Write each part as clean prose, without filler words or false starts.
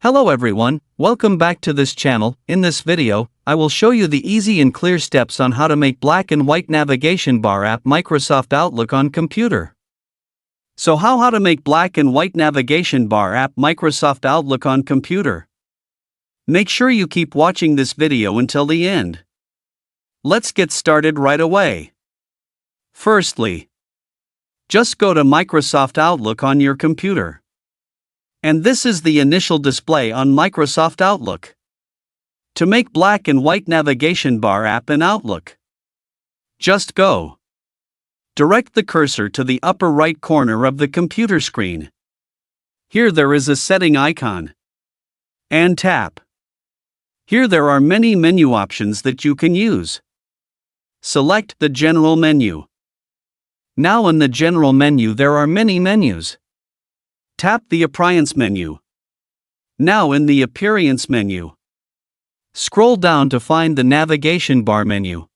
Hello everyone, welcome back to this channel. In this video, I will show you the easy and clear steps on how to make black and white navigation bar app Microsoft Outlook on computer. So how to make black and white navigation bar app Microsoft Outlook on computer? Make sure you keep watching this video until the end. Let's get started right away. Firstly, just go to Microsoft Outlook on your computer. And this is the initial display on Microsoft Outlook. To make black and white navigation bar app in Outlook, just go. Direct the cursor to the upper right corner of the computer screen. Here there is a setting icon. And tap. Here there are many menu options that you can use. Select the General menu. Now in the General menu there are many menus. Tap the Appearance menu. Now in the Appearance menu, scroll down to find the Navigation bar menu.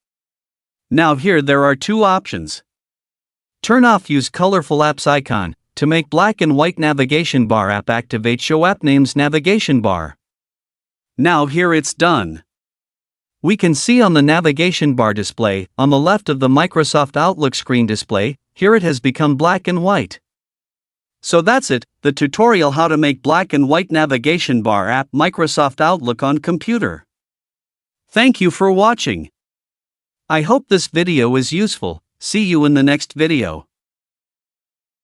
Now here there are two options. Turn off Use Colorful Apps icon. To make black and white navigation bar app, activate Show App Names Navigation bar. Now here it's done. We can see on the navigation bar display, on the left of the Microsoft Outlook screen display, here it has become black and white. So that's it, the tutorial how to make black and white navigation bar app Microsoft Outlook on computer. Thank you for watching. I hope this video is useful. See you in the next video.